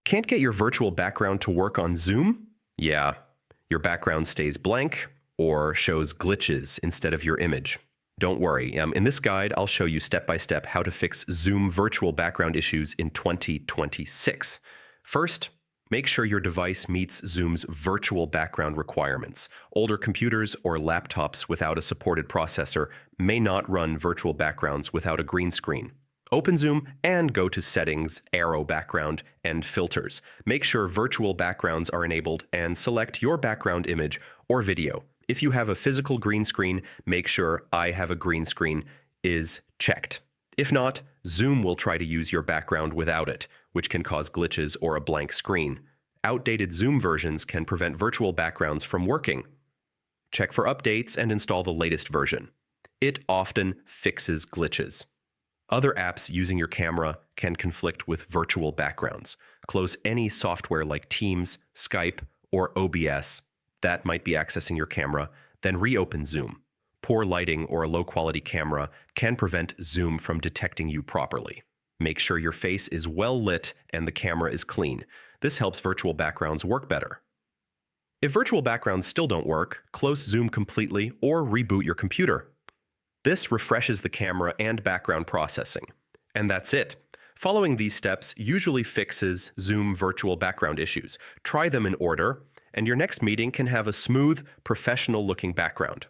Can't get your virtual background to work on Zoom? Yeah, your background stays blank or shows glitches instead of your image. Don't worry, in this guide, I'll show you step-by-step how to fix Zoom virtual background issues in 2026. First, make sure your device meets Zoom's virtual background requirements. Older computers or laptops without a supported processor may not run virtual backgrounds without a green screen. Open Zoom and go to Settings, Arrow Background, and Filters. Make sure virtual backgrounds are enabled and select your background image or video. If you have a physical green screen, make sure I have a green screen is checked. If not, Zoom will try to use your background without it, which can cause glitches or a blank screen. Outdated Zoom versions can prevent virtual backgrounds from working. Check for updates and install the latest version. It often fixes glitches. Other apps using your camera can conflict with virtual backgrounds. Close any software like Teams, Skype, or OBS that might be accessing your camera, then reopen Zoom. Poor lighting or a low-quality camera can prevent Zoom from detecting you properly. Make sure your face is well lit and the camera is clean. This helps virtual backgrounds work better. If virtual backgrounds still don't work, close Zoom completely or reboot your computer. This refreshes the camera and background processing. And that's it. Following these steps usually fixes Zoom virtual background issues. Try them in order, and your next meeting can have a smooth, professional-looking background.